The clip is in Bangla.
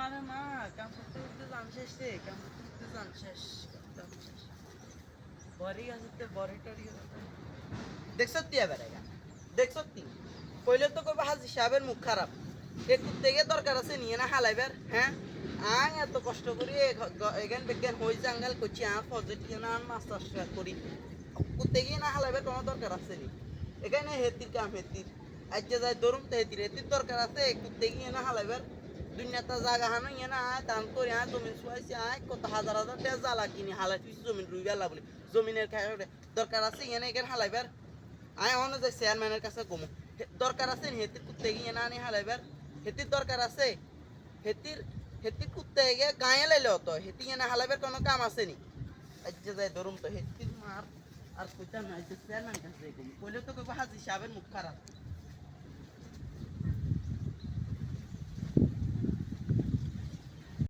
আরে না কাম করতে করতে জান শেষ রে কাম করতে করতে জান শেষ কাম শেষ বড়ি আসতে বড়ি টড়ি দেখছ তুই এবার দেখছ তুই কইলে তো কইবা হাজি সাহেবের মুখ খারাপ একটু থেকে দরকার আছে নিয়ে না হালাইবার হ্যাঁ আং এত কষ্ট করি এখান বিজ্ঞান হই জাঙ্গাল করছি আর পজিটিভ না মাস্টার করি কুত্তে গিয়ে না হালাইবার কোনো দরকার আছে নি এখানে হেতির কাম হেতির আজ যে যাই ধরুন তো হেতির হেতির দরকার আছে কুত্তে গিয়ে না হালাইবার দুনিয়াটা জায়গা হানো ইয়ে না আয় দান করে আয় জমিন শুয়াইছে আয় কত হাজার হাজার টাকা জ্বালা কিনে হালাই তুই জমিন রুই গেলা বলে জমিনের খায় দরকার আছে ইয়ে না এখানে হালাইবার আয় অন্য যে চেয়ারম্যানের কাছে কমো দরকার আছে নি হেতির কুত্তে গিয়ে না আনি হালাইবার হেতির দরকার আছে হেতির হেতির কুত্তে গিয়ে গায়ে লাইলে হতো হেতি ইয়ে না হালাইবার কোনো কাম আছে নি আজ যে যাই ধরুন তো হেতির মার আর কইতা না চেয়ারম্যান কাছে কইলে তো কইবা হাজি সাহেবের মুখ খারাপ